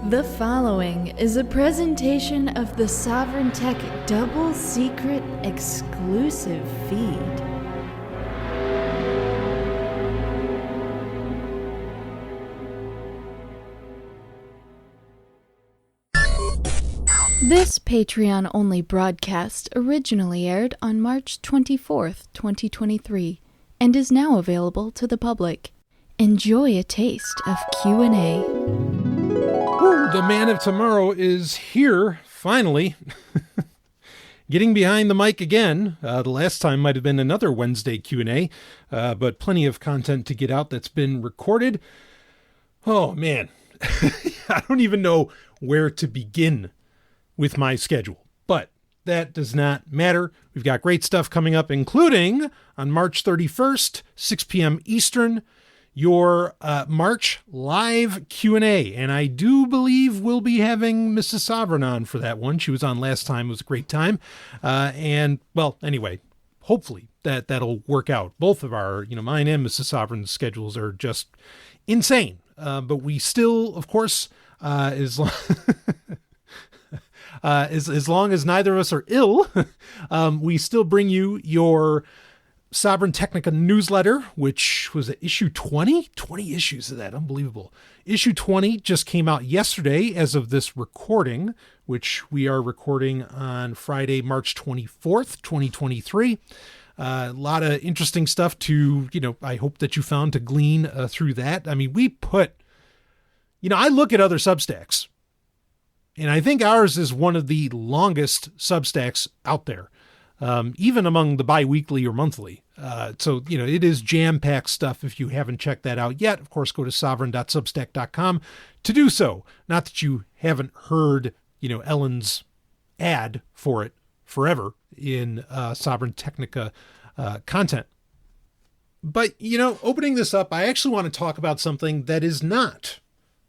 The following is a presentation of the Sovereign Tech Double Secret Exclusive Feed. This Patreon-only broadcast originally aired on March 24th, 2023, and is now available to the public. Enjoy a taste of Q&A. The man of tomorrow is here, finally. Getting behind the mic again. The last time might have been another Wednesday Q&A, but plenty of content to get out that's been recorded. Oh, man. I don't even know where to begin with my schedule, but that does not matter. We've got great stuff coming up, including on March 31st, 6 p.m. Eastern, your March live Q&A. And I do believe we'll be having Mrs. Sovereign on for that one. She was on last time. It was a great time. And, well, anyway, hopefully that'll work out. Both of our, mine and Mrs. Sovereign's schedules are just insane. But we still, of course, as long as neither of us are ill, we still bring you your Sovereign Technica newsletter, which was at issue 20? 20 issues of that. Unbelievable. Issue 20 just came out yesterday as of this recording, which we are recording on Friday, March 24th, 2023. A lot of interesting stuff to, I hope that you found to glean through that. I mean, we put, I look at other Substacks, and I think ours is one of the longest Substacks out there. Even among the bi-weekly or monthly. So, it is jam-packed stuff. If you haven't checked that out yet, of course, go to sovereign.substack.com to do so. Not that you haven't heard, Ellen's ad for it forever in Sovereign Technica content. But, opening this up, I actually want to talk about something that is not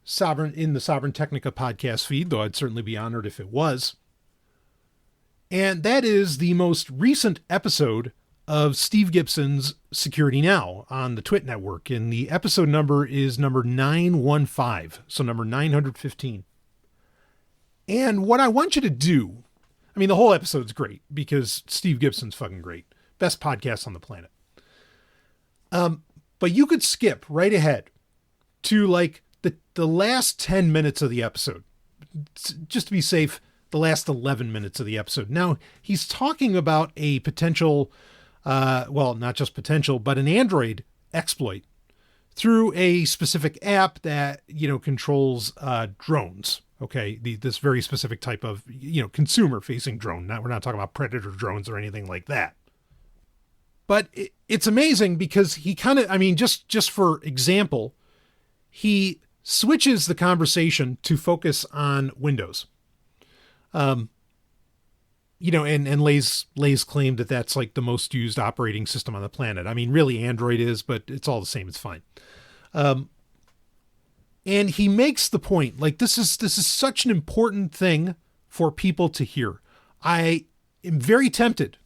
Sovereign in the Sovereign Technica podcast feed, though I'd certainly be honored if it was. And that is the most recent episode of Steve Gibson's Security Now on the Twit Network. And the episode number is number 915. So number 915. And what I want you to do, the whole episode's great because Steve Gibson's fucking great. Best podcast on the planet. But you could skip right ahead to like the last 10 minutes of the episode. Just to be safe. The last 11 minutes of the episode. Now, he's talking about a potential, not just potential, but an Android exploit through a specific app that, controls drones. Okay, this very specific type of, consumer-facing drone. We're not talking about predator drones or anything like that. But it's amazing because he kind of, just for example, he switches the conversation to focus on Windows. And lays claim that that's like the most used operating system on the planet. Really Android is, but it's all the same. It's fine. And he makes the point, like, this is such an important thing for people to hear. I am very tempted,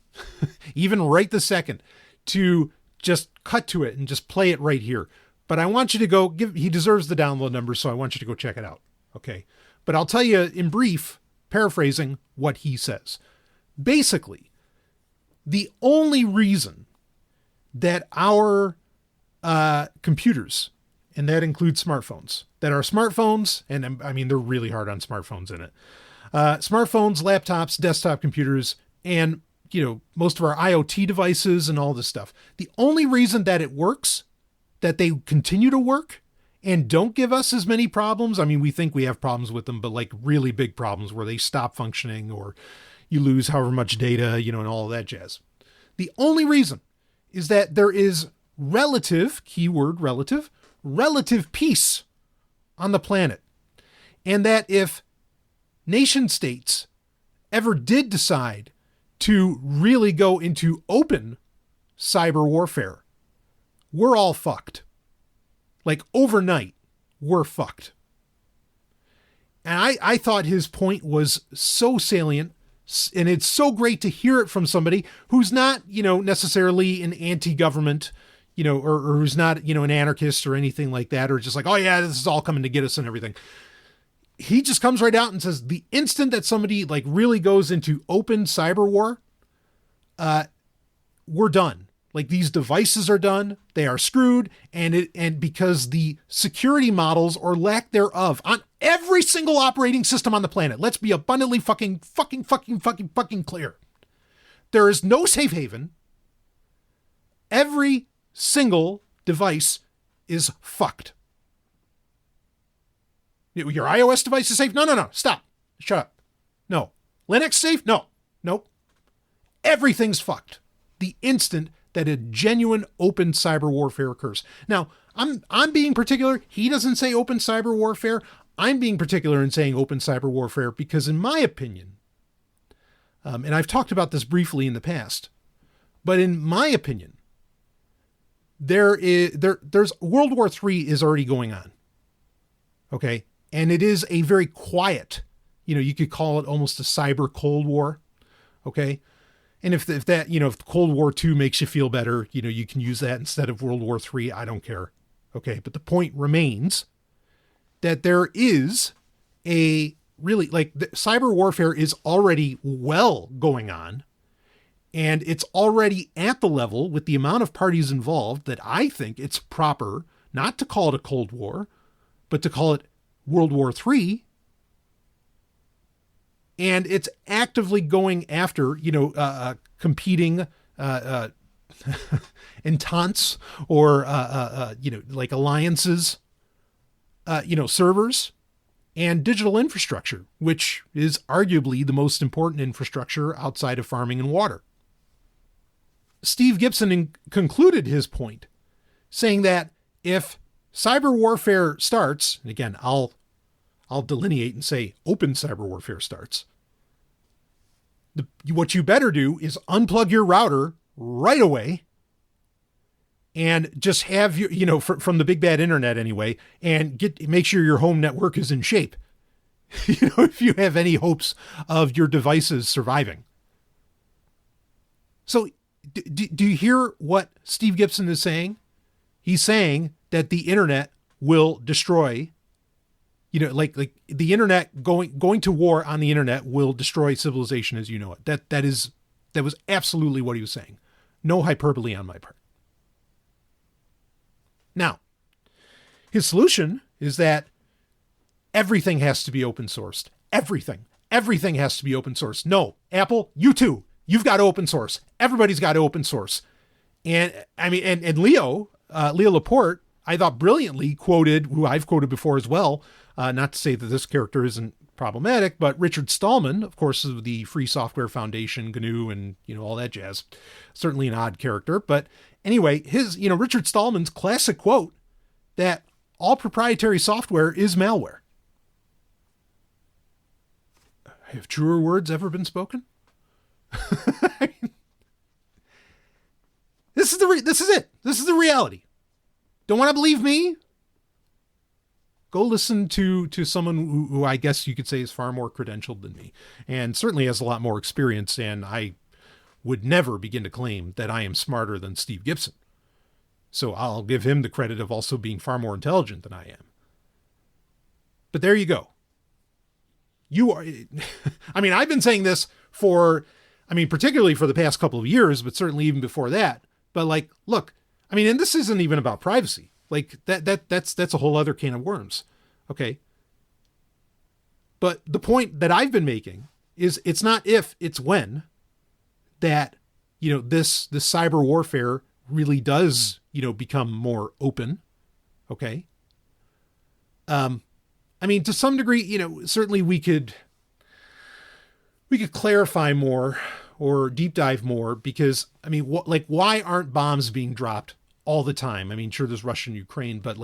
even right this second, to just cut to it and just play it right here. But I want you to go he deserves the download number. So I want you to go check it out. Okay. But I'll tell you in brief, paraphrasing what he says. Basically, the only reason that our computers, and that includes smartphones, that our smartphones, and they're really hard on smartphones in it, smartphones, laptops, desktop computers, and, most of our IoT devices and all this stuff, the only reason that it works, that they continue to work, and don't give us as many problems. We think we have problems with them, but like really big problems where they stop functioning or you lose however much data, and all of that jazz. The only reason is that there is relative, keyword relative peace on the planet. And that if nation states ever did decide to really go into open cyber warfare, we're all fucked. Like overnight, we're fucked. And I thought his point was so salient, and it's so great to hear it from somebody who's not, necessarily an anti-government, or who's not, an anarchist or anything like that, or just like, oh yeah, this is all coming to get us and everything. he just comes right out and says the instant that somebody like really goes into open cyber war, we're done. Like these devices are done, they are screwed, and because the security models or lack thereof on every single operating system on the planet, let's be abundantly fucking clear. There is no safe haven. Every single device is fucked. Your iOS device is safe? No. Stop. Shut up. No. Linux safe? No. Nope. Everything's fucked. The instant that a genuine open cyber warfare occurs. Now, I'm being particular. He doesn't say open cyber warfare. I'm being particular in saying open cyber warfare because in my opinion, and I've talked about this briefly in the past, but in my opinion, there's World War III is already going on. Okay. And it is a very quiet, you could call it almost a cyber Cold War. Okay. And if Cold War II makes you feel better, you can use that instead of World War III. I don't care. Okay. But the point remains that there is a really cyber warfare is already well going on. And it's already at the level with the amount of parties involved that I think it's proper not to call it a Cold War, but to call it World War III. And it's actively going after, competing ententes or, like alliances, servers and digital infrastructure, which is arguably the most important infrastructure outside of farming and water. Steve Gibson concluded his point saying that if cyber warfare starts, and again, I'll delineate and say open cyber warfare starts. What you better do is unplug your router right away and just have your, from the big bad internet anyway, and make sure your home network is in shape. If you have any hopes of your devices surviving. So do you hear what Steve Gibson is saying? He's saying that the internet will destroy, like the internet going to war on the internet will destroy civilization as you know it. That was absolutely what he was saying. No hyperbole on my part. Now, his solution is that everything has to be open sourced. Everything has to be open sourced. No, Apple, you too. You've got to open source. Everybody's got to open source. And I mean, and Leo Laporte, I thought brilliantly quoted, who I've quoted before as well, not to say that this character isn't problematic, but Richard Stallman, of course, of the Free Software Foundation, GNU, and, all that jazz. Certainly an odd character. But anyway, Richard Stallman's classic quote that all proprietary software is malware. Have truer words ever been spoken? This is it. This is the reality. Don't want to believe me? Go listen to someone who I guess you could say is far more credentialed than me and certainly has a lot more experience. And I would never begin to claim that I am smarter than Steve Gibson. So I'll give him the credit of also being far more intelligent than I am. But there you go. You are, I've been saying this particularly for the past couple of years, but certainly even before that. But look, and this isn't even about privacy. That's a whole other can of worms. Okay. But the point that I've been making is it's not if, it's when that, this cyber warfare really does, become more open. Okay. To some degree, certainly we could clarify more or deep dive more because, why aren't bombs being dropped all the time? Sure, there's Russia and Ukraine, but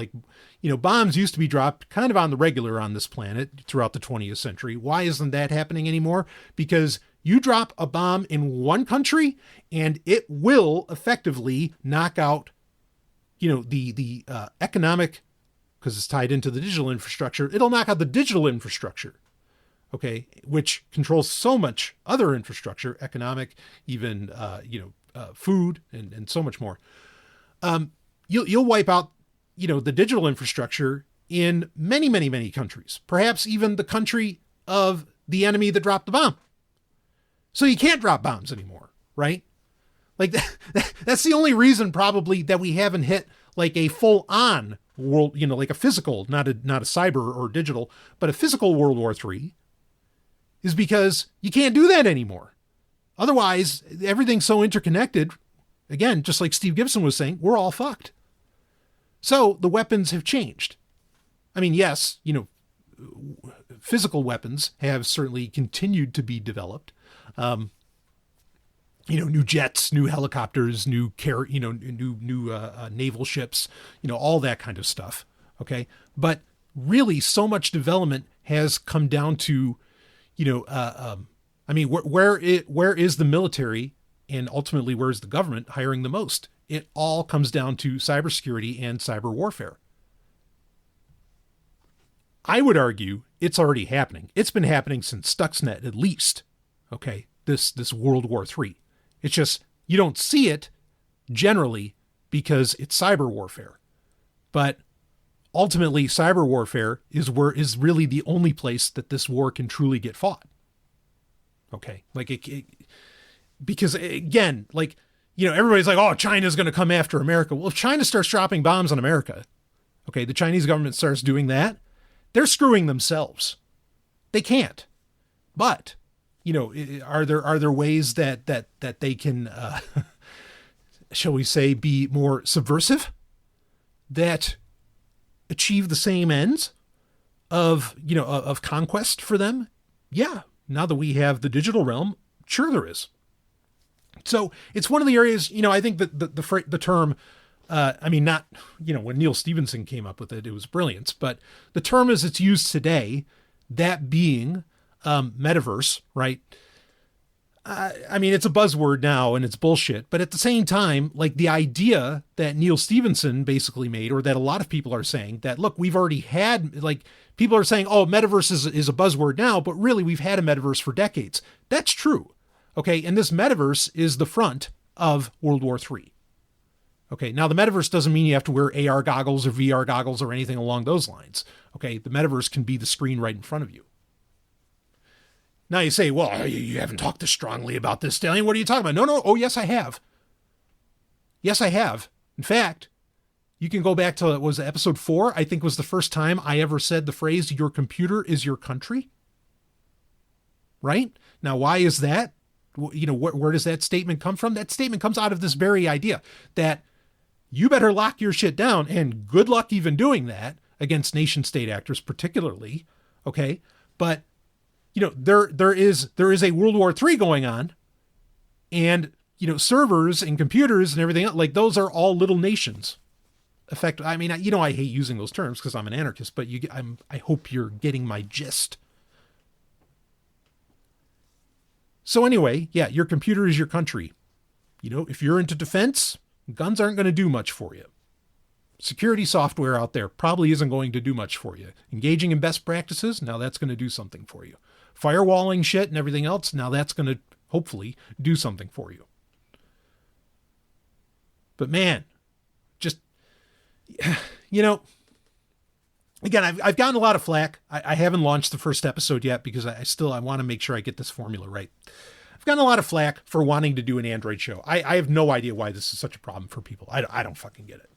bombs used to be dropped kind of on the regular on this planet throughout the 20th century. Why isn't that happening anymore? Because you drop a bomb in one country and it will effectively knock out, the economic, because it's tied into the digital infrastructure. It'll knock out the digital infrastructure. Okay. Which controls so much other infrastructure, economic, even, food and so much more. You'll wipe out, the digital infrastructure in many, many, many countries, perhaps even the country of the enemy that dropped the bomb. So you can't drop bombs anymore, right? Like that's the only reason probably that we haven't hit like a full on world, like a physical, not a cyber or digital, but a physical World War III, is because you can't do that anymore. Otherwise, everything's so interconnected. Again, just like Steve Gibson was saying, we're all fucked. So the weapons have changed. I mean, yes, physical weapons have continued to be developed. New jets, new helicopters, new naval ships, all that kind of stuff. Okay. But really so much development has come down to, where is the military and ultimately where's the government hiring the most? It all comes down to cybersecurity and cyber warfare. I would argue it's already happening. It's been happening since Stuxnet, at least. Okay. This World War III. It's just, you don't see it generally because it's cyber warfare. But ultimately, cyber warfare is really the only place that this war can truly get fought. Okay. Because again, everybody's like, oh, China's going to come after America. Well, if China starts dropping bombs on America, okay, the Chinese government starts doing that, they're screwing themselves. They can't. But are there ways that they can, shall we say, be more subversive, that achieve the same ends of conquest for them? Yeah. Now that we have the digital realm, sure there is. So it's one of the areas, I think that the term, not, when Neil Stephenson came up with it, it was brilliant, but the term as it's used today, that being metaverse, right? It's a buzzword now and it's bullshit, but at the same time, like the idea that Neil Stephenson basically made, or that a lot of people are saying that, look, we've already had, like, people are saying, oh, metaverse is a buzzword now, but really we've had a metaverse for decades. That's true. Okay. And this metaverse is the front of World War III. Okay. Now the metaverse doesn't mean you have to wear AR goggles or VR goggles or anything along those lines. Okay. The metaverse can be the screen right in front of you. Now you say, well, you haven't talked as strongly about this, Stallion. What are you talking about? No. Oh, yes, I have. Yes, I have. In fact, you can go back to, what was it, episode 4, I think was the first time I ever said the phrase, your computer is your country. Right? Now, why is that? Where does that statement come from? That statement comes out of this very idea that you better lock your shit down, and good luck even doing that against nation state actors particularly. Okay. But there is a World War III going on, and, servers and computers and everything else, like those are all little nations. I hate using those terms because I'm an anarchist, but I hope you're getting my gist. So anyway, yeah, your computer is your country. If you're into defense, guns aren't going to do much for you. Security software out there probably isn't going to do much for you. Engaging in best practices, now that's going to do something for you. Firewalling shit and everything else, now that's going to hopefully do something for you. But man, just, again, I've gotten a lot of flack. I haven't launched the first episode yet because I want to make sure I get this formula right. I've gotten a lot of flack for wanting to do an Android show. I have no idea why this is such a problem for people. I don't fucking get it.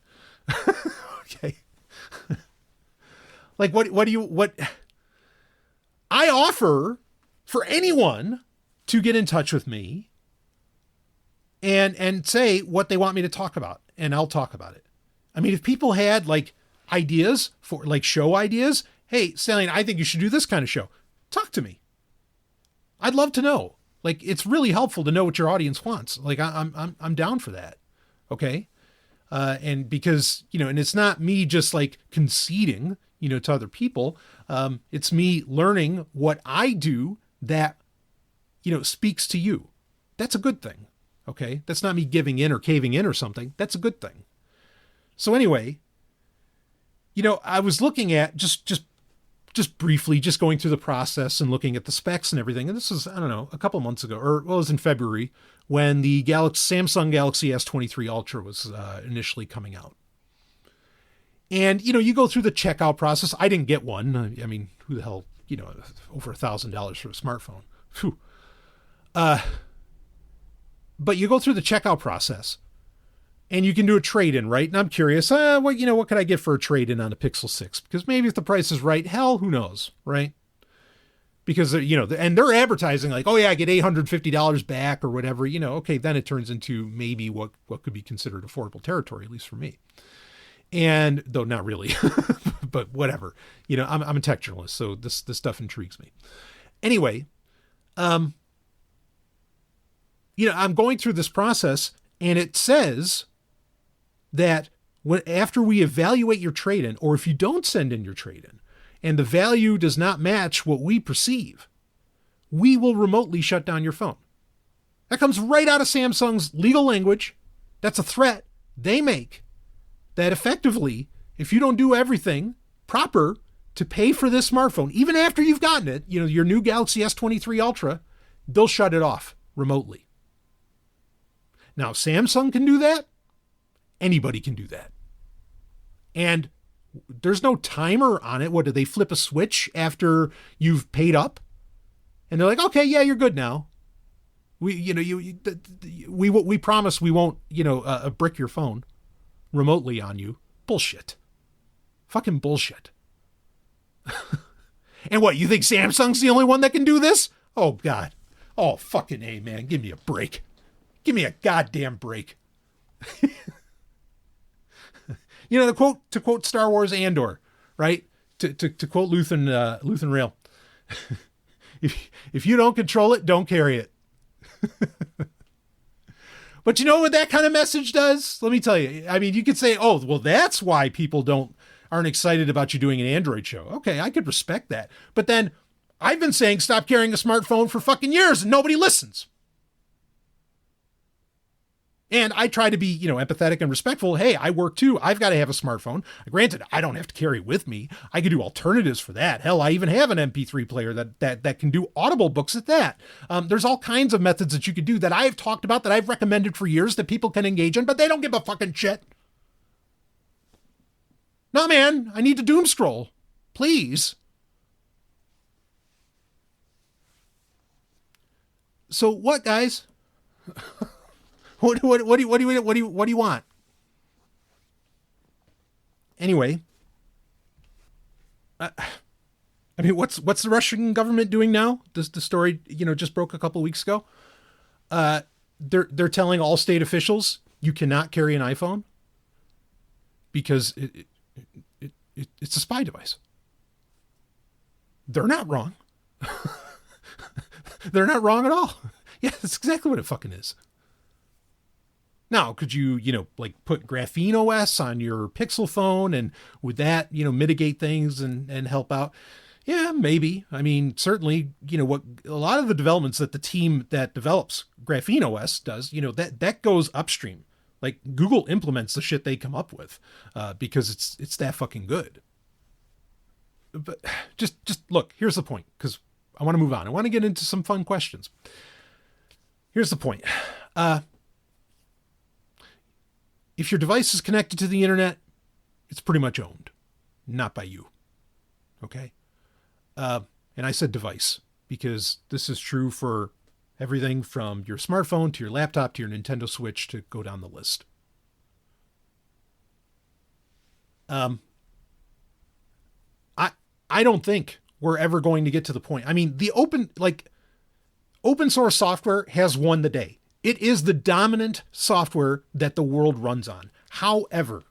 Okay. Like, what I offer for anyone to get in touch with me and say what they want me to talk about, and I'll talk about it. If people had like ideas for like show ideas, hey, Stallion, I think you should do this kind of show. Talk to me. I'd love to know. Like, it's really helpful to know what your audience wants. Like, I'm down for that. Okay. And because, and it's not me just like conceding, to other people. It's me learning what I do that, speaks to you. That's a good thing. Okay. That's not me giving in or caving in or something. That's a good thing. So anyway, I was looking at just briefly, just going through the process and looking at the specs and everything. And this was, I don't know, a couple months ago, or it was in February when the Samsung Galaxy S23 Ultra was initially coming out. And, you go through the checkout process. I didn't get one. I mean, who the hell, over $1,000 for a smartphone. Phew. But you go through the checkout process and you can do a trade-in, right? And I'm curious, what could I get for a trade-in on a Pixel 6? Because maybe if the price is right, hell, who knows, right? Because, and they're advertising like, oh yeah, I get $850 back or whatever, okay, then it turns into maybe what could be considered affordable territory, at least for me. And though not really, but whatever, I'm a tech journalist, so this stuff intrigues me. Anyway, I'm going through this process and it says that after we evaluate your trade-in, or if you don't send in your trade-in and the value does not match what we perceive, we will remotely shut down your phone. That comes right out of Samsung's legal language. That's a threat they make. That effectively, if you don't do everything proper to pay for this smartphone, even after you've gotten it, your new Galaxy S23 Ultra, they'll shut it off remotely. Now, Samsung can do that. Anybody can do that. And there's no timer on it. What, do they flip a switch after you've paid up? And they're like, okay, yeah, you're good now. We promise we won't, brick your phone remotely on you. Bullshit. Fucking bullshit. And what, you think Samsung's the only one that can do this? Oh, God. Oh, fucking A, man. Give me a break. Give me a goddamn break. To quote Star Wars Andor, right? To quote Luthen Rail. If you don't control it, don't carry it. But you know what that kind of message does? Let me tell you. I mean, you could say, oh, well, that's why people aren't excited about you doing an Android show. Okay, I could respect that. But then I've been saying stop carrying a smartphone for fucking years and nobody listens. And I try to be, empathetic and respectful. Hey, I work too. I've got to have a smartphone. Granted, I don't have to carry it with me. I could do alternatives for that. Hell, I even have an MP3 player that can do Audible books at that. There's all kinds of methods that you could do that I've talked about, that I've recommended for years, that people can engage in, but they don't give a fucking shit. No, man, I need to doom scroll. Please. So what, guys? What do you want? Anyway, I mean, what's the Russian government doing now? The story, just broke a couple of weeks ago. They're telling all state officials you cannot carry an iPhone because it's a spy device. They're not wrong. They're not wrong at all. Yeah, that's exactly what it fucking is. Now, could you, put Graphene OS on your Pixel phone, and would that, mitigate things and help out? Yeah, maybe. I mean, certainly, what a lot of the developments that the team that develops Graphene OS does, that goes upstream. Like Google implements the shit they come up with because it's that fucking good. But just look, here's the point, because I want to move on. I want to get into some fun questions. Here's the point. If your device is connected to the internet, it's pretty much owned, not by you. Okay? And I said device because this is true for everything from your smartphone to your laptop to your Nintendo Switch, to go down the list. I don't think we're ever going to get to the point. I mean, the open source software has won the day. It is the dominant software that the world runs on. However,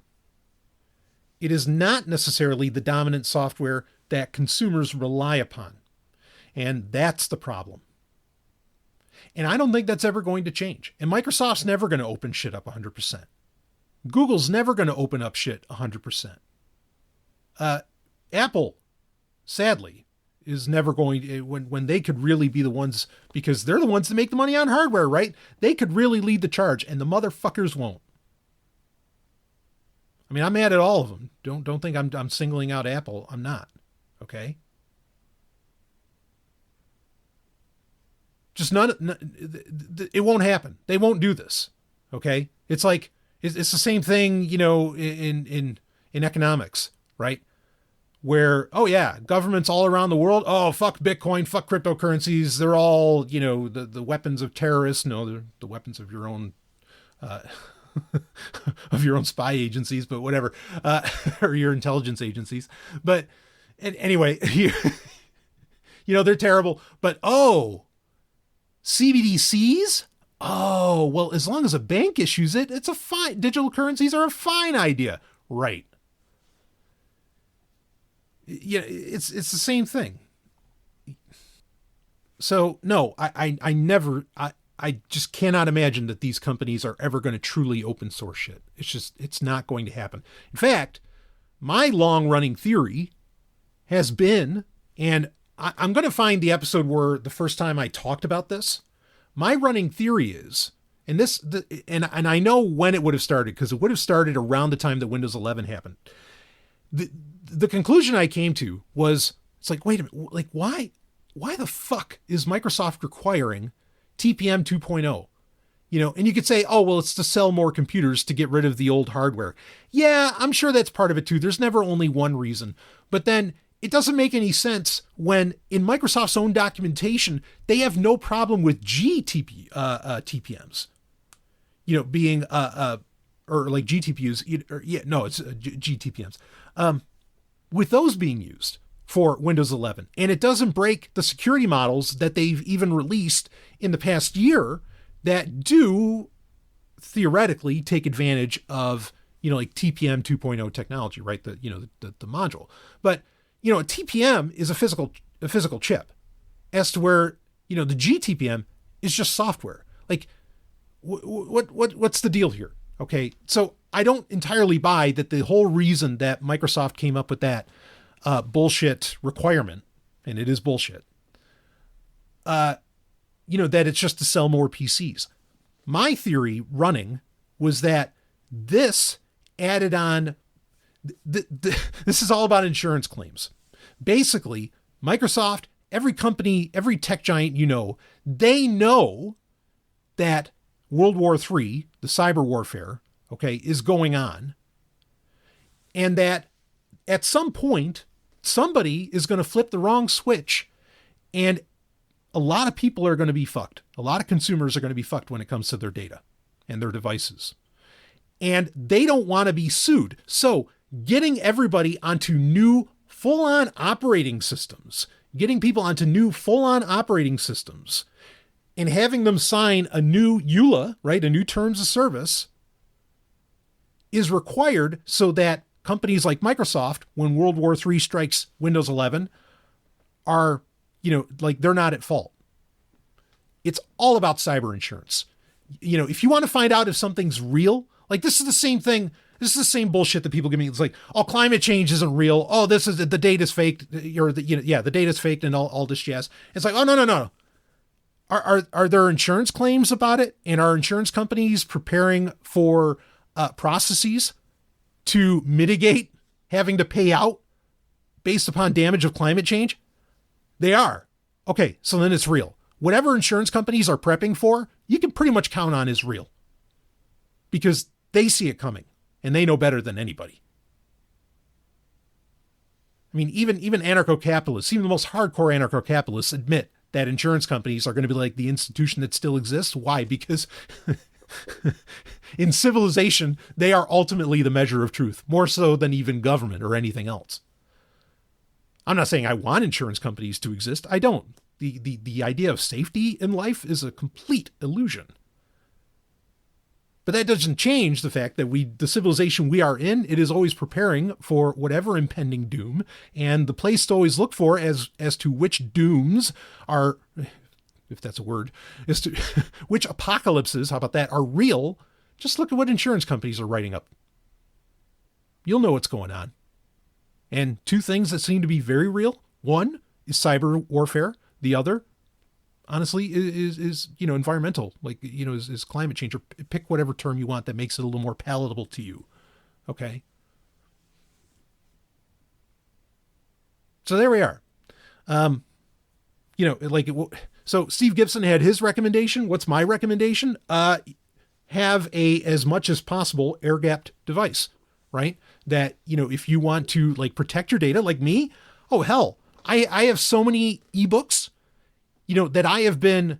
it is not necessarily the dominant software that consumers rely upon. And that's the problem. And I don't think that's ever going to change. And Microsoft's never going to open shit up 100%. Google's never going to open up shit 100%. Apple, sadly, is never going to, when they could really be the ones, because they're the ones that make the money on hardware, right? They could really lead the charge, and the motherfuckers won't. I mean, I'm mad at all of them. Don't think I'm singling out Apple. I'm not. Okay? Just it won't happen. They won't do this. Okay? It's like, it's the same thing, in in economics, right? Where, oh yeah, governments all around the world, oh, fuck Bitcoin, fuck cryptocurrencies. They're all, the weapons of terrorists. No, they're the weapons of your own, of your own spy agencies, but whatever, or your intelligence agencies. But anyway, they're terrible. But, CBDCs? Oh, well, as long as a bank issues it, it's a fine. Digital currencies are a fine idea. Right. Yeah, it's the same thing. So no, I just cannot imagine that these companies are ever going to truly open source shit. It's not going to happen. In fact, my long running theory has been, and I'm going to find the episode where the first time I talked about this. My running theory is, and I know when it would have started, because it would have started around the time that Windows 11 happened. The conclusion I came to was, it's like, wait a minute, like why the fuck is Microsoft requiring TPM 2.0? And you could say, oh, well, it's to sell more computers to get rid of the old hardware. Yeah, I'm sure that's part of it too. There's never only one reason. But then it doesn't make any sense when in Microsoft's own documentation, they have no problem with TPMs, being, or like GTPUs, it's GTPMs. With those being used for Windows 11. And it doesn't break the security models that they've even released in the past year that do theoretically take advantage of, like TPM 2.0 technology, right? The module. But, a TPM is a physical chip, as to where, the GTPM is just software. Like what's the deal here? Okay. So I don't entirely buy that the whole reason that Microsoft came up with that bullshit requirement, and it is bullshit, that it's just to sell more PCs. My theory running was that this added on, this is all about insurance claims. Basically, Microsoft, every company, every tech giant, they know that World War III, the cyber warfare, is going on. And that at some point, somebody is going to flip the wrong switch, and a lot of people are going to be fucked. A lot of consumers are going to be fucked when it comes to their data and their devices. And they don't want to be sued. So getting everybody onto new full-on operating systems, getting people onto new full-on operating systems, and having them sign a new EULA, right, a new terms of service, is required so that companies like Microsoft, when World War III strikes Windows 11, are, they're not at fault. It's all about cyber insurance. If you want to find out if something's real, like this is the same thing. This is the same bullshit that people give me. It's like, oh, climate change isn't real. Oh, the data's faked. The data's faked and all this jazz. It's like, oh, no. Are there insurance claims about it? And are insurance companies preparing for processes to mitigate having to pay out based upon damage of climate change? They are. Okay, so then it's real. Whatever insurance companies are prepping for, you can pretty much count on is real. Because they see it coming, and they know better than anybody. I mean, even anarcho-capitalists, even the most hardcore anarcho-capitalists admit that insurance companies are going to be like the institution that still exists. Why? Because in civilization, they are ultimately the measure of truth, more so than even government or anything else. I'm not saying I want insurance companies to exist. I don't. The idea of safety in life is a complete illusion. But that doesn't change the fact that the civilization we are in, it is always preparing for whatever impending doom. And the place to always look for as to which dooms are, if that's a word, as to which apocalypses, how about that, are real. Just look at what insurance companies are writing up. You'll know what's going on. And two things that seem to be very real. One is cyber warfare. The other, honestly, is environmental, is climate change, or pick whatever term you want that makes it a little more palatable to you. Okay. So there we are. So Steve Gibson had his recommendation. What's my recommendation? Have a, as much as possible, air-gapped device. right? That, if you want to like protect your data like me, oh hell, I have so many ebooks, that I have been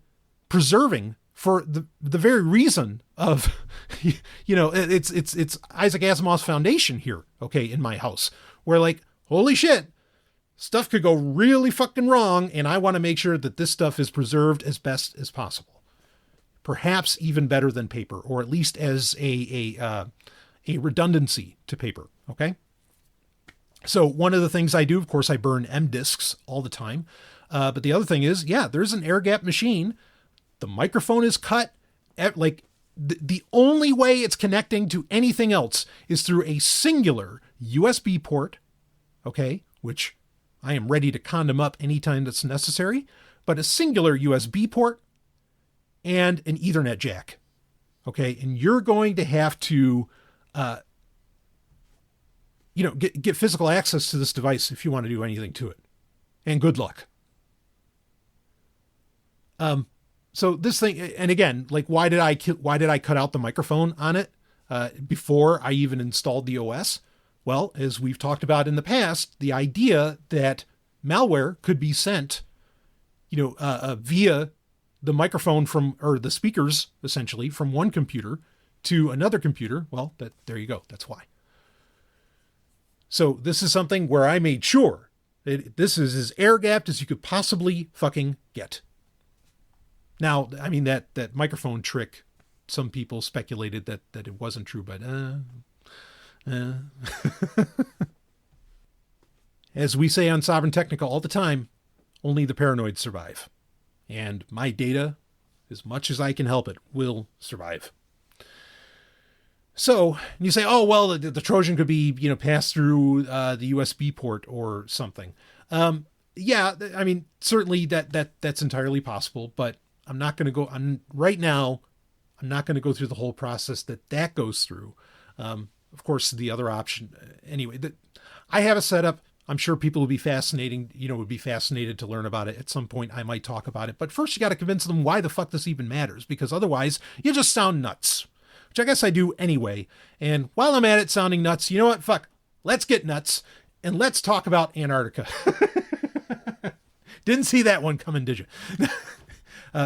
preserving for the very reason of, it's Isaac Asimov's foundation here. Okay. In my house where like, holy shit, stuff could go really fucking wrong. And I want to make sure that this stuff is preserved as best as possible. Perhaps even better than paper, or at least as a redundancy to paper. Okay. So one of the things I do, of course, I burn M disks all the time. But the other thing is, there's an air gap machine. The microphone is cut. Like the only way it's connecting to anything else is through a singular USB port. Okay. Which I am ready to condom up anytime that's necessary, but a singular USB port and an Ethernet jack. Okay. And you're going to have to, get physical access to this device if you want to do anything to it. And good luck. So this thing, and again, like, why did I cut out the microphone on it, before I even installed the OS? Well, as we've talked about in the past, the idea that malware could be sent, via the microphone or the speakers, essentially, from one computer to another computer. Well, there you go. That's why. So this is something where I made sure that this is as air gapped as you could possibly fucking get. Now, I mean, that microphone trick, some people speculated that it wasn't true, but as we say on Sovereign Technica all the time, only the paranoid survive. And my data, as much as I can help it, will survive. So you say, oh, well, the Trojan could be, passed through the USB port or something. Yeah, I mean, certainly that's entirely possible, but I'm not going to go on right now. I'm not going to go through the whole process that goes through. Of course, the other option anyway, that I have a setup. I'm sure people would be fascinated to learn about it. At some point, I might talk about it. But first, you got to convince them why the fuck this even matters, because otherwise you just sound nuts, which I guess I do anyway. And while I'm at it sounding nuts, you know what? Fuck, let's get nuts and let's talk about Antarctica. Didn't see that one coming, did you?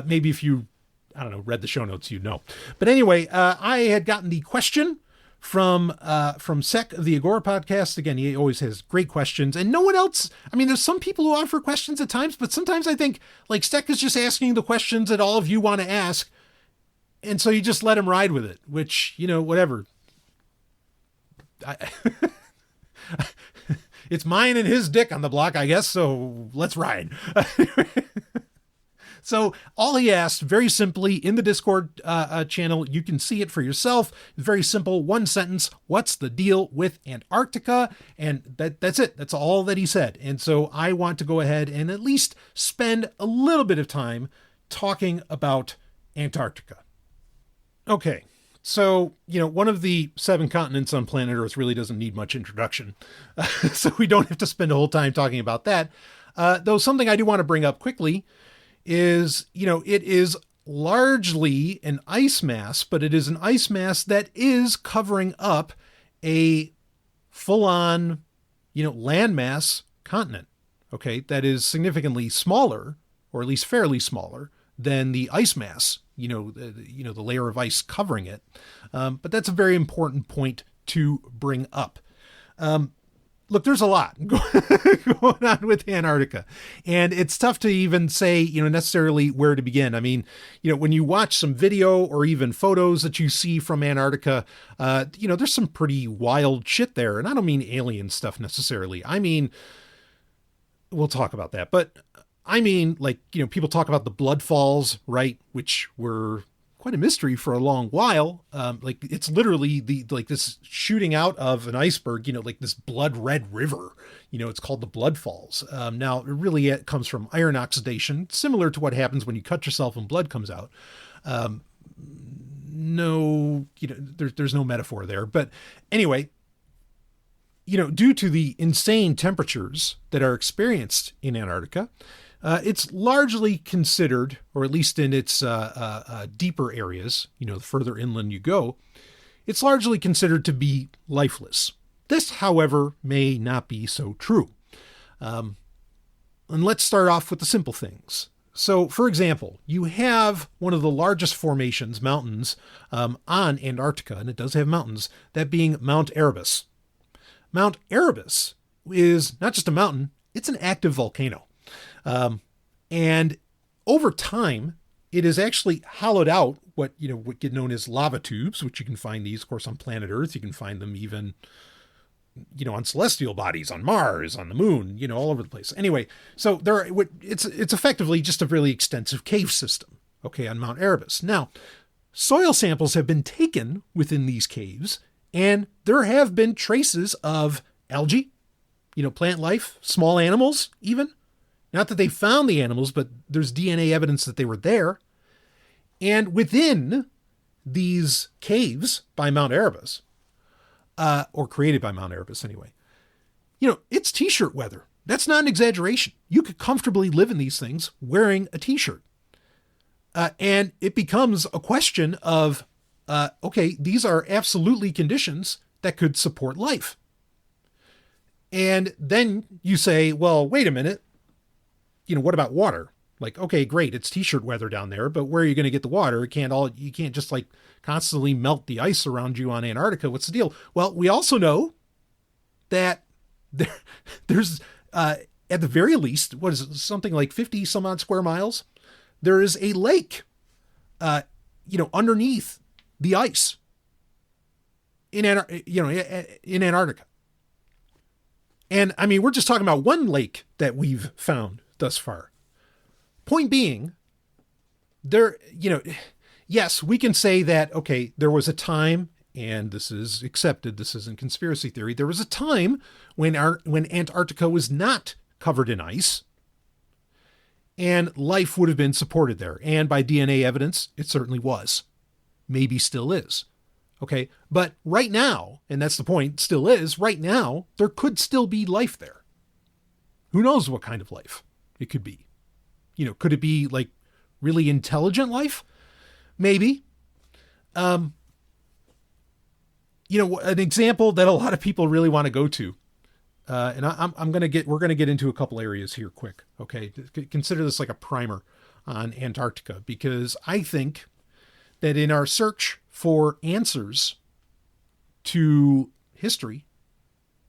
Maybe if you, read the show notes, But anyway, I had gotten the question from Sec of the Agora podcast. Again, he always has great questions, and no one else. I mean, there's some people who offer questions at times, but sometimes I think like Sec is just asking the questions that all of you want to ask. And so you just let him ride with it, which, whatever. It's mine and his dick on the block, I guess. So let's ride. So all he asked, very simply, in the Discord channel, you can see it for yourself. Very simple, one sentence. What's the deal with Antarctica? And that's it. That's all that he said. And so I want to go ahead and at least spend a little bit of time talking about Antarctica. Okay. So, one of the 7 continents on planet Earth really doesn't need much introduction. So we don't have to spend a whole time talking about that. Though something I do want to bring up quickly is, it is largely an ice mass, but it is an ice mass that is covering up a full-on, landmass continent. Okay. That is significantly smaller, or at least fairly smaller, than the ice mass, the layer of ice covering it. But that's a very important point to bring up. Look, there's a lot going on with Antarctica, and it's tough to even say, necessarily where to begin. I mean, when you watch some video or even photos that you see from Antarctica, there's some pretty wild shit there. And I don't mean alien stuff necessarily. I mean, we'll talk about that, but I mean, like, people talk about the blood falls, right? Which were quite a mystery for a long while. Like, it's literally this shooting out of an iceberg, like this blood red river, it's called the blood falls. Now it comes from iron oxidation, similar to what happens when you cut yourself and blood comes out. No, there's no metaphor there, but anyway, due to the insane temperatures that are experienced in Antarctica, it's largely considered, or at least in its deeper areas, the further inland you go, it's largely considered to be lifeless. This, however, may not be so true. And let's start off with the simple things. So, for example, you have one of the largest formations, mountains, on Antarctica, and it does have mountains, that being Mount Erebus. Mount Erebus is not just a mountain, it's an active volcano. And over time, it has actually hollowed out what get known as lava tubes, which you can find these, of course, on planet Earth. You can find them even on celestial bodies, on Mars, on the moon, all over the place. Anyway, so it's effectively just a really extensive cave system, okay, on Mount Erebus. Now, soil samples have been taken within these caves, and there have been traces of algae, plant life, small animals even. Not that they found the animals, but there's DNA evidence that they were there. And within these caves by Mount Erebus, or created by Mount Erebus anyway, it's t-shirt weather. That's not an exaggeration. You could comfortably live in these things wearing a t-shirt. And it becomes a question of, okay, these are absolutely conditions that could support life. And then you say, well, wait a minute. What about water? Like, okay, great. It's t-shirt weather down there, but where are you going to get the water? You can't just like constantly melt the ice around you on Antarctica. What's the deal? Well, we also know that there's, at the very least, what is it, something like 50 some odd square miles? There is a lake, underneath the ice in Antarctica. And I mean, we're just talking about one lake that we've found thus far. Point being, yes, we can say that, okay, there was a time, and this is accepted, this isn't conspiracy theory, there was a time when Antarctica was not covered in ice, and life would have been supported there. And by DNA evidence, it certainly was. Maybe still is. Okay, but right now, and that's the point, still is, right now, there could still be life there. Who knows what kind of life it could be? Could it be like really intelligent life? Maybe. An example that a lot of people really want to go to, and we're going to get into a couple areas here quick. Okay. Consider this like a primer on Antarctica, because I think that in our search for answers to history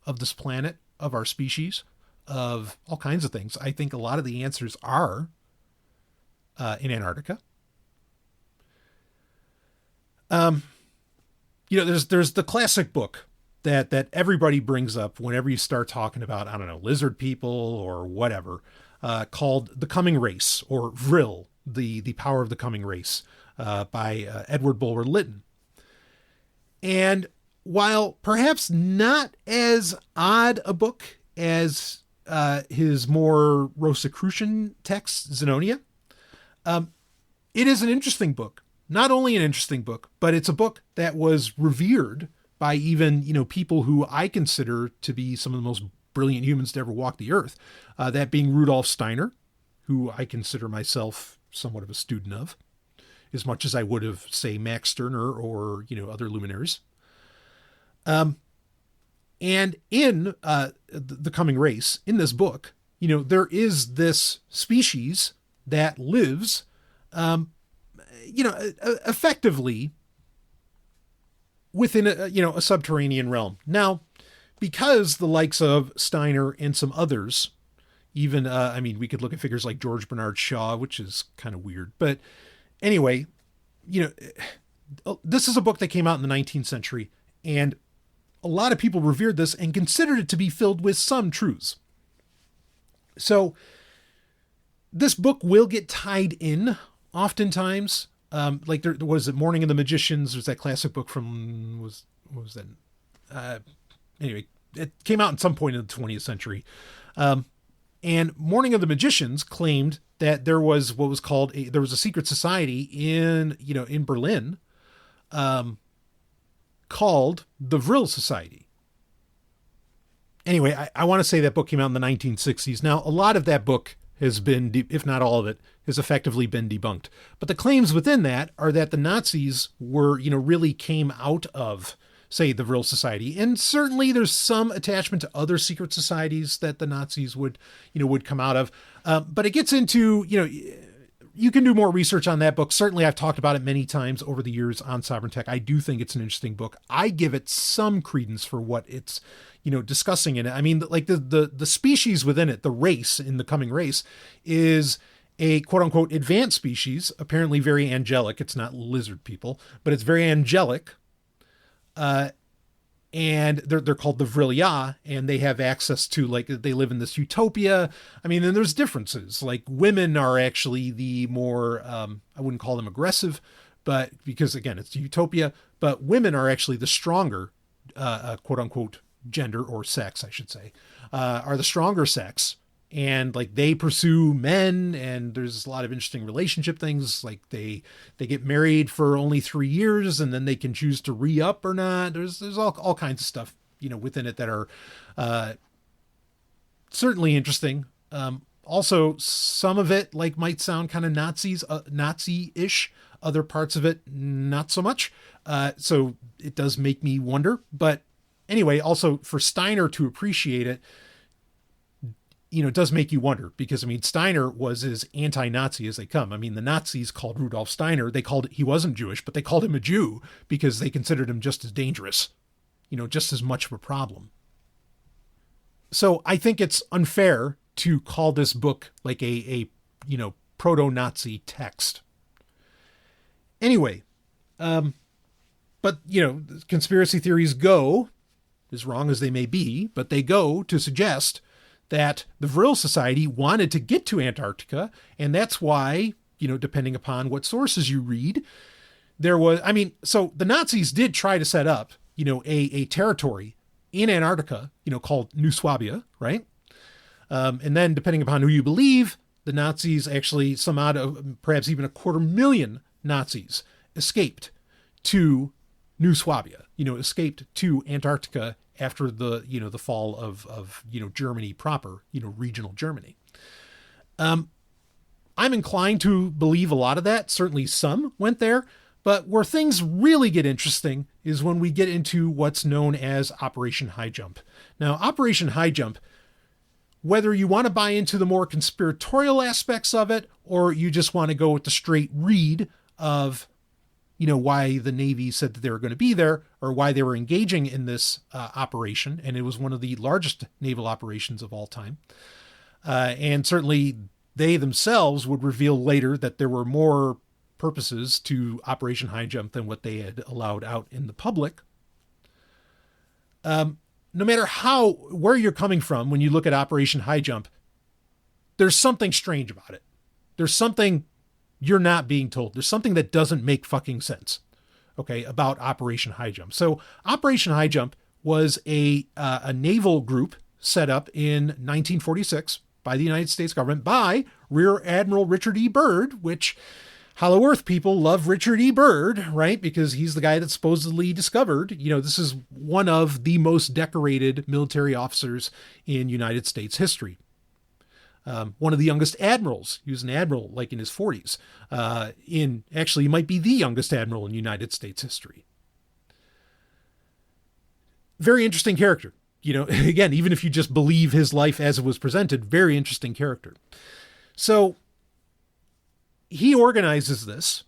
of this planet, of our species, of all kinds of things, I think a lot of the answers are in Antarctica. There's the classic book that everybody brings up whenever you start talking about, I don't know, lizard people or whatever, called The Coming Race, or Vril, the Power of the Coming Race, by Edward Bulwer Lytton. And while perhaps not as odd a book as his more Rosicrucian text, Zenonia, it is an interesting book. Not only an interesting book, but it's a book that was revered by even, people who I consider to be some of the most brilliant humans to ever walk the earth. That being Rudolf Steiner, who I consider myself somewhat of a student of, as much as I would have, say, Max Stirner or, other luminaries. And in The Coming Race, in this book, there is this species that lives, effectively within a subterranean realm. Now, because the likes of Steiner and some others, even, we could look at figures like George Bernard Shaw, which is kind of weird. But anyway, this is a book that came out in the 19th century, and a lot of people revered this and considered it to be filled with some truths. So this book will get tied in oftentimes. Like there was it Morning of the Magicians. There's that classic book from, what was that? Anyway, it came out at some point in the 20th century. And Morning of the Magicians claimed that there was what was called there was a secret society in Berlin, called the Vril Society. Anyway, I want to say that book came out in the 1960s. Now, a lot of that book has been, if not all of it, has effectively been debunked. But the claims within that are that the Nazis were, really came out of, say, the Vril Society. And certainly there's some attachment to other secret societies that the Nazis would come out of. But it gets into, you can do more research on that book. Certainly I've talked about it many times over the years on Sovereign Tech. I do think it's an interesting book. I give it some credence for what it's, discussing in it. I mean, like the species within it, the race in the coming race is a quote unquote advanced species, apparently very angelic. It's not lizard people, but it's very angelic. And they're called the Vrilya, and they have access to, like, they live in this utopia. I mean, and there's differences. Like, women are actually the more, I wouldn't call them aggressive, but because again, it's utopia, but women are actually the stronger, quote unquote, gender or sex, I should say, are the stronger sex. And like they pursue men, and there's a lot of interesting relationship things. Like they get married for only 3 years, and then they can choose to re-up or not. There's all kinds of stuff, within it that are certainly interesting. Also, some of it like might sound kind of Nazi-ish. Other parts of it, not so much. So it does make me wonder. But anyway, also for Steiner to appreciate it, it does make you wonder, because I mean, Steiner was as anti-Nazi as they come. I mean, the Nazis called Rudolf Steiner, he wasn't Jewish, but they called him a Jew because they considered him just as dangerous, just as much of a problem. So I think it's unfair to call this book like a proto-Nazi text. Anyway, but conspiracy theories go, as wrong as they may be, but they go to suggest that the Vril Society wanted to get to Antarctica, and that's why, depending upon what sources you read, so the Nazis did try to set up, a territory in Antarctica, called New Swabia, right? And then depending upon who you believe, the Nazis actually, some out of perhaps even 250,000 Nazis escaped to New Swabia, escaped to Antarctica after the fall of Germany proper, regional Germany. I'm inclined to believe a lot of that. Certainly some went there, but where things really get interesting is when we get into what's known as Operation High Jump. Now, Operation High Jump, whether you want to buy into the more conspiratorial aspects of it, or you just want to go with the straight read of why the Navy said that they were going to be there, or why they were engaging in this operation. And it was one of the largest naval operations of all time. And certainly they themselves would reveal later that there were more purposes to Operation High Jump than what they had allowed out in the public. No matter where you're coming from when you look at Operation High Jump, there's something strange about it. There's something you're not being told. There's something that doesn't make fucking sense, okay, about Operation High Jump. So Operation High Jump was a naval group set up in 1946 by the United States government by Rear Admiral Richard E. Byrd, which Hollow Earth people love Richard E. Byrd, right? Because he's the guy that supposedly discovered, this is one of the most decorated military officers in United States history. One of the youngest admirals. He was an admiral like in his 40s. Actually, he might be the youngest admiral in United States history. Very interesting character. Again, even if you just believe his life as it was presented, very interesting character. So he organizes this.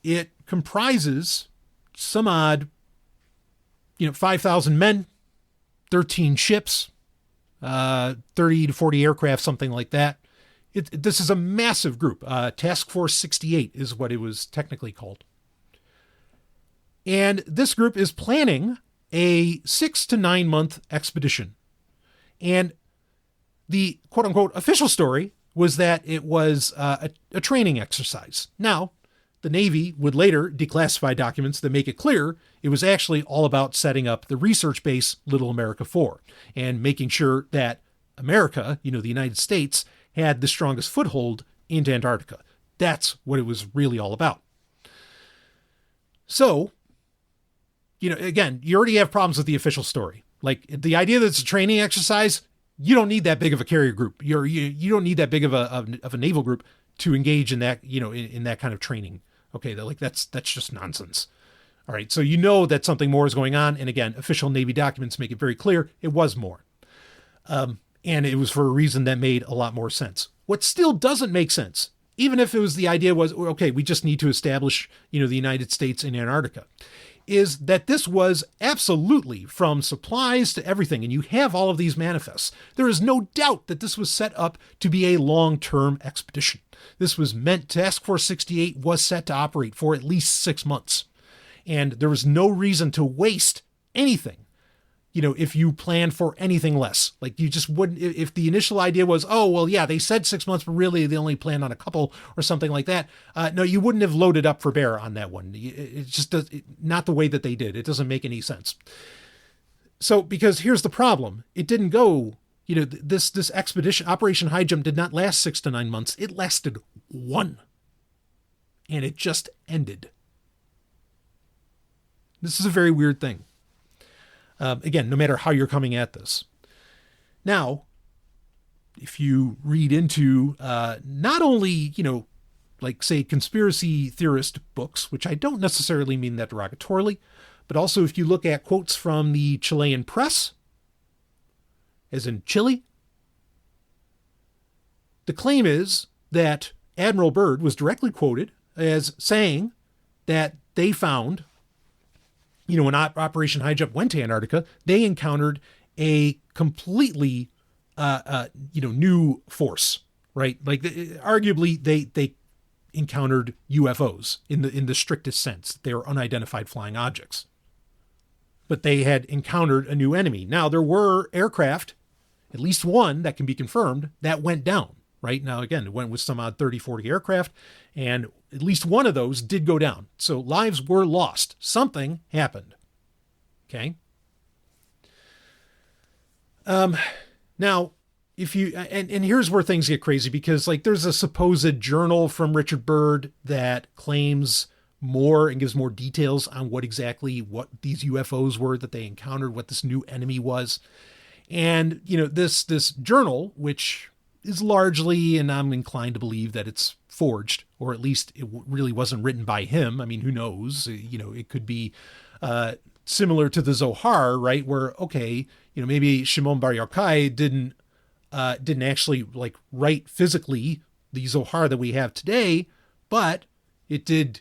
It comprises some odd, 5,000 men, 13 ships, 30 to 40 aircraft, something like that. This is a massive group. Task Force 68 is what it was technically called. And this group is planning a 6 to 9 month expedition. And the quote unquote official story was that it was a training exercise. Now, the Navy would later declassify documents that make it clear it was actually all about setting up the research base Little America 4 and making sure that America, the United States, had the strongest foothold into Antarctica. That's what it was really all about. So, again, you already have problems with the official story. Like the idea that it's a training exercise, you don't need that big of a carrier group. You don't need that big of a naval group to engage in that, in that kind of training. Okay, that's just nonsense. All right, so that something more is going on. And again, official Navy documents make it very clear it was more. And it was for a reason that made a lot more sense. What still doesn't make sense, even if it was the idea was, okay, we just need to establish, the United States in Antarctica, is that this was absolutely from supplies to everything. And you have all of these manifests. There is no doubt that this was set up to be a long-term expedition. This was meant, Task Force 68 was set to operate for at least 6 months. And there was no reason to waste anything, if you plan for anything less. Like, you just wouldn't, if the initial idea was, oh, well, yeah, they said 6 months, but really they only planned on a couple or something like that. No, you wouldn't have loaded up for bear on that one. It's just not the way that they did. It doesn't make any sense. So, because here's the problem. It didn't go, this expedition, Operation High Jump, did not last 6 to 9 months. It lasted 1. And it just ended. This is a very weird thing. Again, no matter how you're coming at this. Now, if you read into not only, like, say, conspiracy theorist books, which I don't necessarily mean that derogatorily, but also if you look at quotes from the Chilean press, as in Chile, the claim is that Admiral Byrd was directly quoted as saying that they found, when Operation High Jump went to Antarctica, they encountered a completely, new force, right? Like, arguably, they encountered UFOs in the strictest sense. They were unidentified flying objects. But they had encountered a new enemy. Now, there were aircraft, at least one that can be confirmed, that went down, right? Now, again, it went with some odd 30, 40 aircraft, and at least one of those did go down. So lives were lost. Something happened. Okay. Now, if you, and here's where things get crazy, because, like, there's a supposed journal from Richard Byrd that claims more and gives more details on what these UFOs were that they encountered, what this new enemy was. And, this journal, which is largely, and I'm inclined to believe that it's forged, or at least it really wasn't written by him. I mean, who knows? It could be similar to the Zohar, right? Where, okay, maybe Shimon Bar Yochai didn't actually, like, write physically the Zohar that we have today, but it did,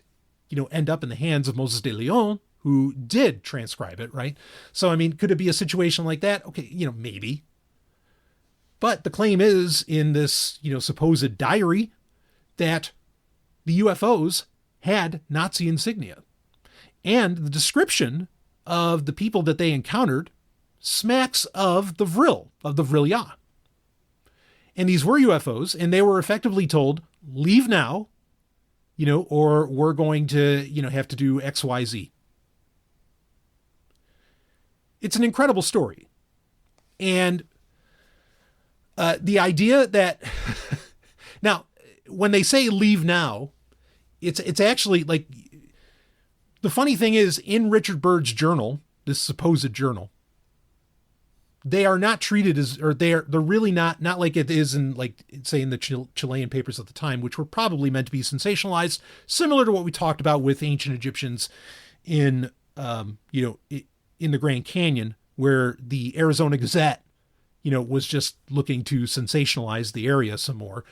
end up in the hands of Moses de Leon, who did transcribe it, right? So, I mean, could it be a situation like that? Okay, maybe. But the claim is in this, supposed diary that the UFOs had Nazi insignia. And the description of the people that they encountered smacks of the Vril-Ya. And these were UFOs, and they were effectively told, leave now, or we're going to, have to do X, Y, Z. It's an incredible story. And the idea that now, when they say leave now, it's actually, like, the funny thing is, in Richard Byrd's journal, this supposed journal, they are not treated as, or they're really not like it is in, like, say, in the Chilean papers at the time, which were probably meant to be sensationalized, similar to what we talked about with ancient Egyptians in, in the Grand Canyon, where the Arizona Gazette, was just looking to sensationalize the area some more.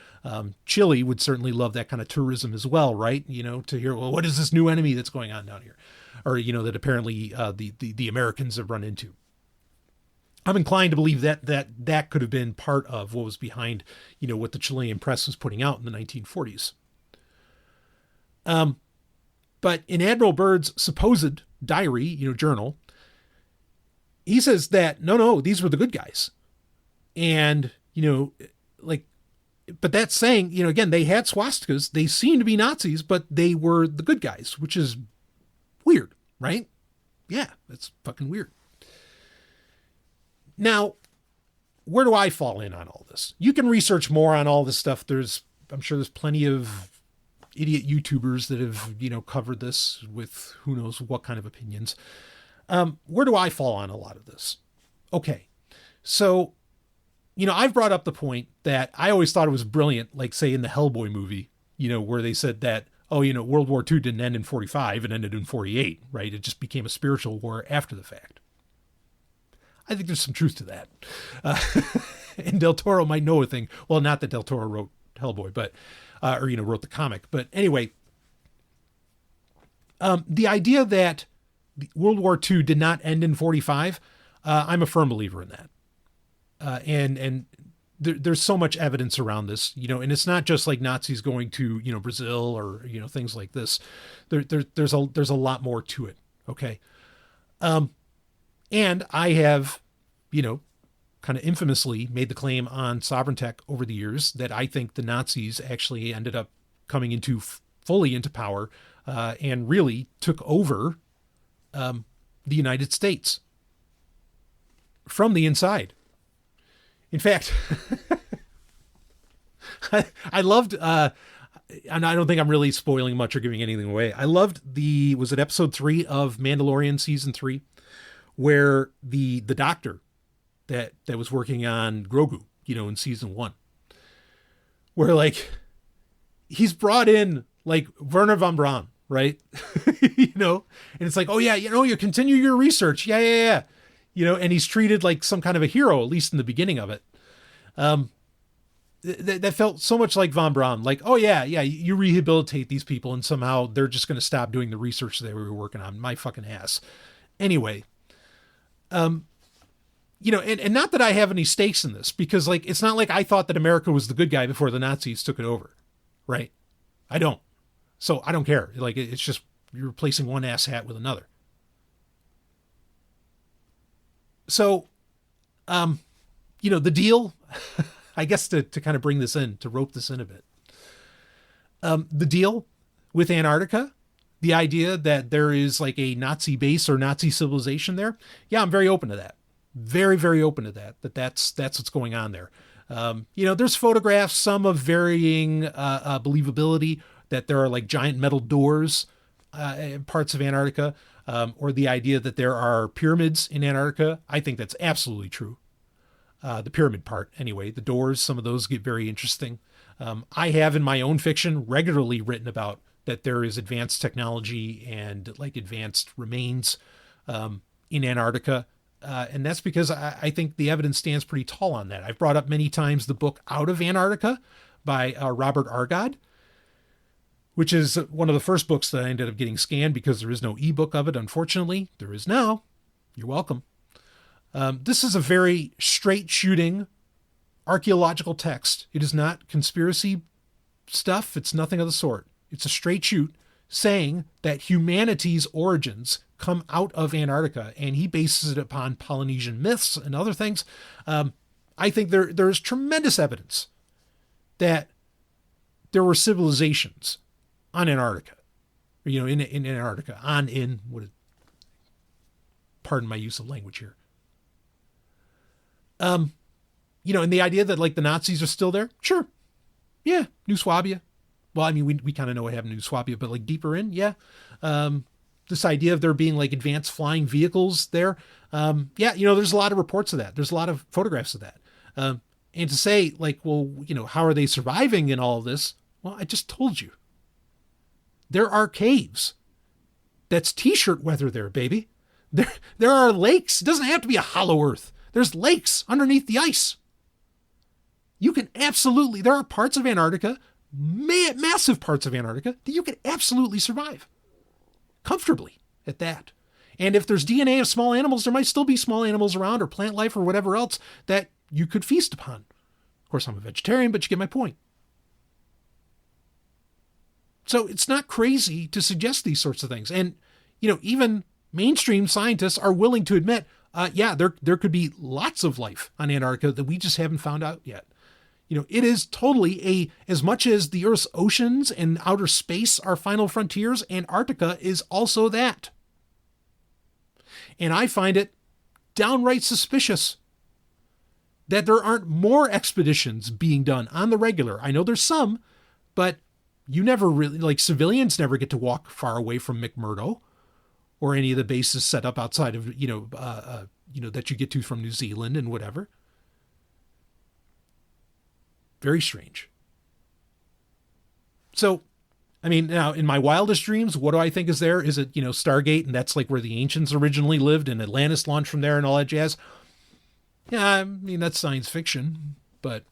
Chile would certainly love that kind of tourism as well, right? To hear, well, what is this new enemy that's going on down here? Or, that apparently the Americans have run into. I'm inclined to believe that could have been part of what was behind, what the Chilean press was putting out in the 1940s. But in Admiral Byrd's supposed diary, journal, he says that, no, these were the good guys. And, but that's saying, again, they had swastikas, they seemed to be Nazis, but they were the good guys, which is weird, right? Yeah, that's fucking weird. Now, where do I fall in on all this? You can research more on all this stuff. I'm sure there's plenty of idiot YouTubers that have, covered this with who knows what kind of opinions. Where do I fall on a lot of this? Okay. So I've brought up the point that I always thought it was brilliant, like say in the Hellboy movie, where they said that, World War II didn't end in 45, it ended in 48, right? It just became a spiritual war after the fact. I think there's some truth to that. And Del Toro might know a thing. Well, not that Del Toro wrote Hellboy, but, wrote the comic. But anyway, the idea that World War II did not end in 45, I'm a firm believer in that. And there's so much evidence around this, and it's not just like Nazis going to, Brazil or, things like this. There's a lot more to it. Okay. And I have, kind of infamously made the claim on Sovereign Tech over the years that I think the Nazis actually ended up coming fully into power, and really took over, the United States from the inside. In fact, I loved, and I don't think I'm really spoiling much or giving anything away. I loved was it episode 3 of Mandalorian season 3, where the doctor that was working on Grogu, in season 1, where like he's brought in like Werner von Braun, right? And it's like, oh yeah, you continue your research. Yeah. And he's treated like some kind of a hero, at least in the beginning of it. That felt so much like Von Braun. Like, oh yeah, you rehabilitate these people and somehow they're just going to stop doing the research they were working on. My fucking ass. Anyway, and not that I have any stakes in this, because like, it's not like I thought that America was the good guy before the Nazis took it over. Right. I don't. So I don't care. Like, it's just, you're replacing one ass hat with another. So, the deal, I guess to kind of bring this in, to rope this in a bit, the deal with Antarctica, the idea that there is like a Nazi base or Nazi civilization there. Yeah, I'm very open to that. Very, very open to that. That's what's going on there. There's photographs, some of varying believability, that there are like giant metal doors in parts of Antarctica, or the idea that there are pyramids in Antarctica. I think that's absolutely true. The pyramid part, anyway. The doors, some of those get very interesting. I have in my own fiction regularly written about that there is advanced technology and like advanced remains in Antarctica. And that's because I think the evidence stands pretty tall on that. I've brought up many times the book Out of Antarctica by Robert Argod, which is one of the first books that I ended up getting scanned because there is no ebook of it, unfortunately. There is now. You're welcome. This is a very straight shooting archaeological text. It is not conspiracy stuff. It's nothing of the sort. It's a straight shoot saying that humanity's origins come out of Antarctica, and he bases it upon Polynesian myths and other things. I think there's tremendous evidence that there were civilizations on Antarctica, in Antarctica, pardon my use of language here. And the idea that like the Nazis are still there. Sure. Yeah. New Swabia. Well, I mean, we kind of know what happened to New Swabia, but like deeper in. Yeah. This idea of there being like advanced flying vehicles there. There's a lot of reports of that. There's a lot of photographs of that. And to say like, well, how are they surviving in all of this? Well, I just told you. There are caves. That's t-shirt weather there, baby. There are lakes. It doesn't have to be a hollow earth. There's lakes underneath the ice. You can absolutely, there are parts of Antarctica, massive parts of Antarctica, that you can absolutely survive. Comfortably at that. And if there's DNA of small animals, there might still be small animals around or plant life or whatever else that you could feast upon. Of course, I'm a vegetarian, but you get my point. So it's not crazy to suggest these sorts of things. And, even mainstream scientists are willing to admit, there could be lots of life on Antarctica that we just haven't found out yet. It is totally as much as the Earth's oceans and outer space are final frontiers, Antarctica is also that. And I find it downright suspicious that there aren't more expeditions being done on the regular. I know there's some, but you never really, like civilians never get to walk far away from McMurdo or any of the bases set up outside of, that you get to from New Zealand and whatever. Very strange. So, I mean, now in my wildest dreams, what do I think is there? Is it, Stargate, and that's like where the ancients originally lived, and Atlantis launched from there and all that jazz? Yeah, I mean, that's science fiction, but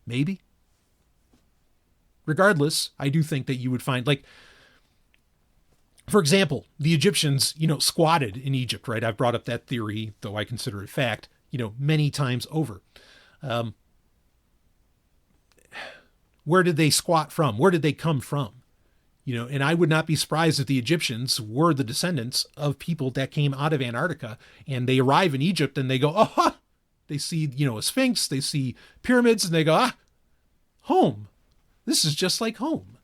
maybe. Regardless, I do think that you would find, like, for example, the Egyptians, squatted in Egypt, right? I've brought up that theory, though I consider it fact, many times over. Where did they squat from? Where did they come from? And I would not be surprised if the Egyptians were the descendants of people that came out of Antarctica, and they arrive in Egypt and they go, oh, they see, a sphinx, they see pyramids, and they go, home. This is just like home.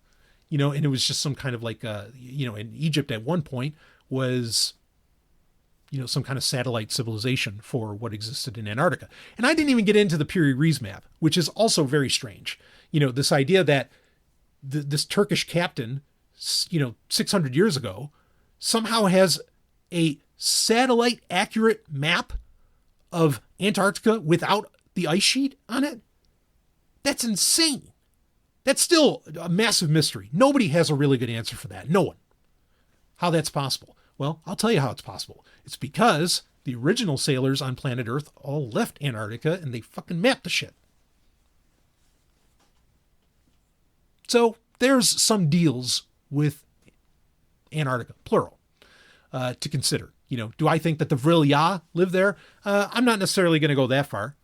And it was just some kind of like, in Egypt at one point was, some kind of satellite civilization for what existed in Antarctica. And I didn't even get into the Piri-Reis map, which is also very strange. This idea that this Turkish captain, 600 years ago, somehow has a satellite accurate map of Antarctica without the ice sheet on it. That's insane. That's still a massive mystery. Nobody has a really good answer for that. No one. How that's possible? Well, I'll tell you how it's possible. It's because the original sailors on planet Earth all left Antarctica and they fucking mapped the shit. So there's some deals with Antarctica, plural, to consider. Do I think that the Vril-Ya live there? I'm not necessarily going to go that far.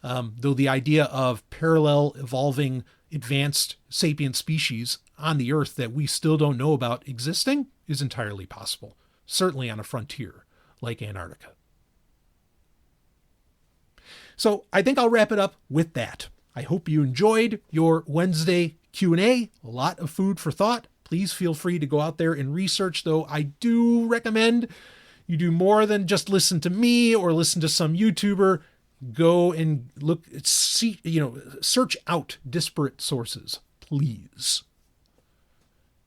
Though the idea of parallel evolving advanced sapient species on the Earth that we still don't know about existing is entirely possible, certainly on a frontier like Antarctica. So I think I'll wrap it up with that. I hope you enjoyed your Wednesday Q&A. A lot of food for thought. Please feel free to go out there and research, though I do recommend you do more than just listen to me or listen to some YouTuber. Go and look, see, search out disparate sources, please.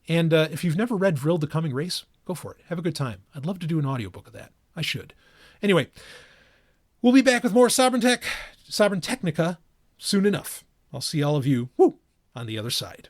And if you've never read Vril the Coming Race, go for it. Have a good time. I'd love to do an audiobook of that. I should. Anyway, we'll be back with more Sovereign Technica soon enough. I'll see all of you on the other side.